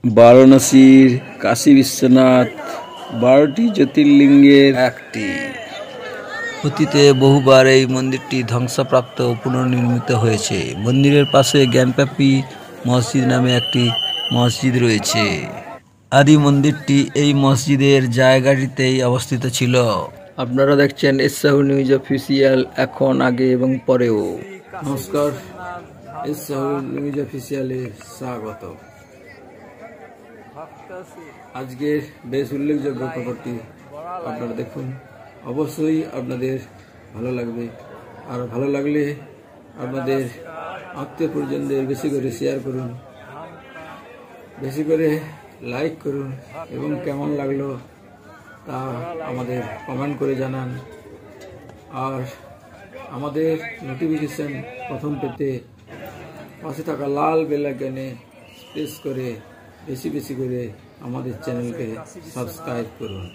বারাণসীর কাশী বিশ্বনাথ 12টি জ্যোতির্লিঙ্গের একটি। অতীতে বহুবার এই মন্দিরটি ধ্বংসপ্রাপ্ত ও পুনর্নির্মিত হয়েছে। মন্দিরের পাশে জ্ঞানব্যাপী মসজিদ নামে একটি মসজিদ রয়েছে। আদি মন্দিরটি এই মসজিদের জায়গাটিতেই অবস্থিত ছিল। আপনারা দেখছেন এস সাহু নিউজ অফিসিয়াল, এখন, আগে এবং পরেও। নমস্কার, এস সাহু নিউজ অফিসিয়ালে স্বাগত। আজকের বেশ উল্লেখযোগ্য খবরটি আপনারা দেখুন, অবশ্যই আপনাদের ভালো লাগবে। আর ভালো লাগলে আপনাদের আত্মীয় পরিজনদের বেশি করে শেয়ার করুন, বেশি করে লাইক করুন এবং কেমন লাগলো তা আমাদের কমেন্ট করে জানান। আর আমাদের নোটিফিকেশন প্রথম পেতে পাশে থাকা লাল বেল আইকনে প্রেস করে বেশি বেশি করে আমাদের চ্যানেলকে সাবস্ক্রাইব করুন।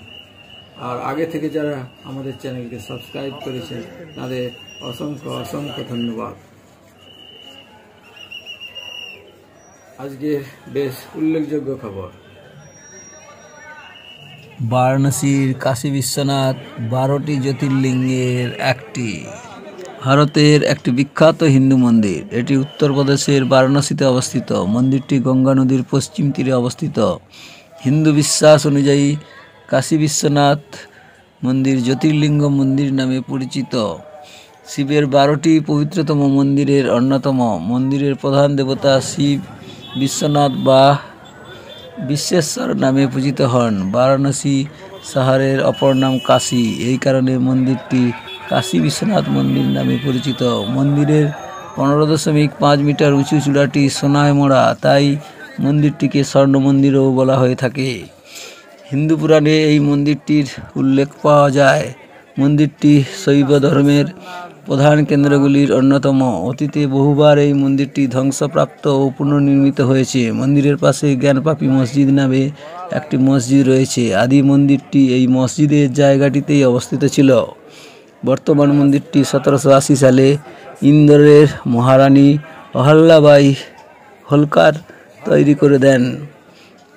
আর আগে থেকে যারা আমাদের চ্যানেলকে সাবস্ক্রাইব করেছেন তাদের অসংখ্য অসংখ্য ধন্যবাদ। আজকের বেশ উল্লেখযোগ্য খবর, বারাণসীর কাশী বিশ্বনাথ 12টি জ্যোতির্লিঙ্গের একটি। ভারতের একটি বিখ্যাত হিন্দু মন্দির। এটি উত্তরপ্রদেশের বারাণসীতে অবস্থিত। মন্দিরটি গঙ্গা নদীর পশ্চিম তীরে অবস্থিত। হিন্দু বিশ্বাস অনুযায়ী কাশী বিশ্বনাথ মন্দির জ্যোতির্লিঙ্গ মন্দির নামে পরিচিত। শিবের 12টি পবিত্রতম মন্দিরের অন্যতম। মন্দিরের প্রধান দেবতা শিব বিশ্বনাথ বা বিশ্বেশ্বর নামে পূজিত হন। বারাণসী শহরের অপর নাম কাশী, এই কারণে মন্দিরটি কাশী বিশ্বনাথ মন্দির নামে পরিচিত। মন্দিরের 15.5 মিটার উঁচু চূড়াটি সোনায় মোড়া, তাই মন্দিরটিকে স্বর্ণ মন্দিরও বলা হয়ে থাকে। হিন্দু পুরাণে এই মন্দিরটির উল্লেখ পাওয়া যায়। মন্দিরটি শৈব ধর্মের প্রধান কেন্দ্রগুলির অন্যতম। অতীতে বহুবার এই মন্দিরটি ধ্বংসপ্রাপ্ত ও পুনর্নির্মিত হয়েছে। মন্দিরের পাশে জ্ঞানব্যাপী মসজিদ নামে একটি মসজিদ রয়েছে। আদি মন্দিরটি এই মসজিদের জায়গাটিতেই অবস্থিত ছিল। বর্তমান মন্দিরটি 1780 সালে ইন্দোরের মহারানী অহল্যাবাই হোলকার তৈরি করে দেন।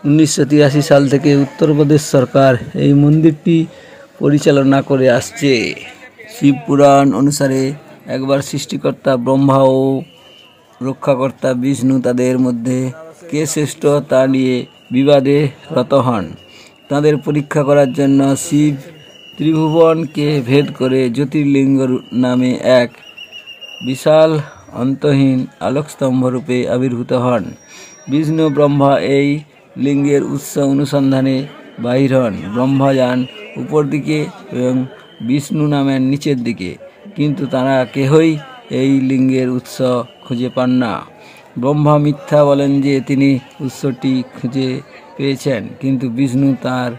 1983 সাল থেকে উত্তরপ্রদেশ সরকার এই মন্দিরটি পরিচালনা করে আসছে। শিব পুরাণ অনুসারে একবার সৃষ্টিকর্তা ব্রহ্মা ও রক্ষাকর্তা বিষ্ণু তাদের মধ্যে কে শ্রেষ্ঠ তা নিয়ে বিবাদে রত হন। তাদের পরীক্ষা করার জন্য শিব ত্রিভুবনকে ভেদ করে জ্যোতির্লিঙ্গ নামে এক বিশাল অন্তহীন আলোকস্তম্ভ রূপে আবির্ভূত হন। বিষ্ণু ব্রহ্মা এই লিঙ্গের উৎস অনুসন্ধানে বাহির হন। ব্রহ্মা যান উপর দিকে এবং বিষ্ণু নামেন নিচের দিকে, কিন্তু তারা কেহই এই লিঙ্গের উৎস খুঁজে পান না। ব্রহ্মা মিথ্যা বলেন যে তিনি উৎসটি খুঁজে পেয়েছেন, কিন্তু বিষ্ণু তার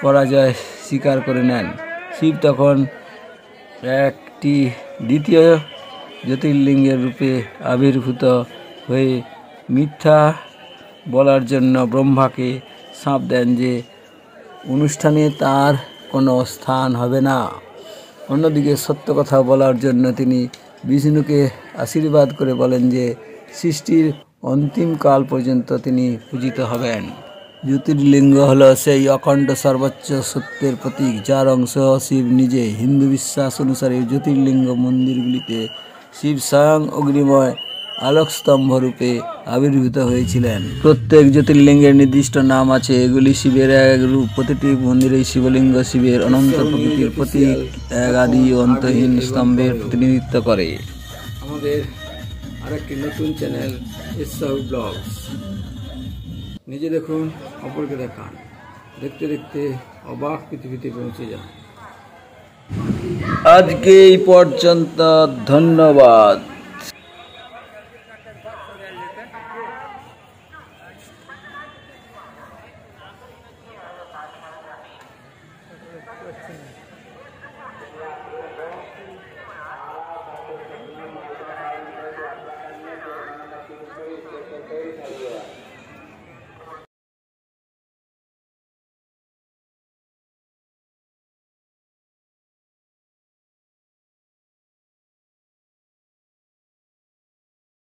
পরাজয় স্বীকার করে নেন। শিব তখন একটি দ্বিতীয় জ্যোতির্লিঙ্গের রূপে আবির্ভূত হয়ে মিথ্যা বলার জন্য ব্রহ্মাকে শাপ দেন যে অনুষ্ঠানে তার কোনো স্থান হবে না। অন্যদিকে সত্য কথা বলার জন্য তিনি বিষ্ণুকে আশীর্বাদ করে বলেন যে সৃষ্টির অন্তিম কাল পর্যন্ত তিনি পূজিত হবেন। জ্যোতির্লিঙ্গ হল সেই অখণ্ড সর্বোচ্চ সত্যের প্রতীক, যার অংশ শিব নিজে। হিন্দু বিশ্বাস অনুসারে জ্যোতির্লিঙ্গ মন্দিরগুলিতে শিব স্বয়ং অগ্নিময় আলোকস্তম্ভ রূপে আবির্ভূত হয়েছিলেন। প্রত্যেক জ্যোতির্লিঙ্গের নির্দিষ্ট নাম আছে। এগুলি শিবের এক রূপ। প্রতিটি মন্দিরেই শিবলিঙ্গ শিবের অনন্ত প্রকৃতির প্রতীক, এক আদি ও অন্তহীন স্তম্ভের প্রতিনিধিত্ব করে। আমাদের আরেকটি নতুন চ্যানেল এস সাহু ব্লগস, নিজে দেখুন, অপরকে দেখান। দেখতে দেখতে অবাক পৃথিবীতে পৌঁছে যান। আজকে এই পর্যন্ত, ধন্যবাদ। Question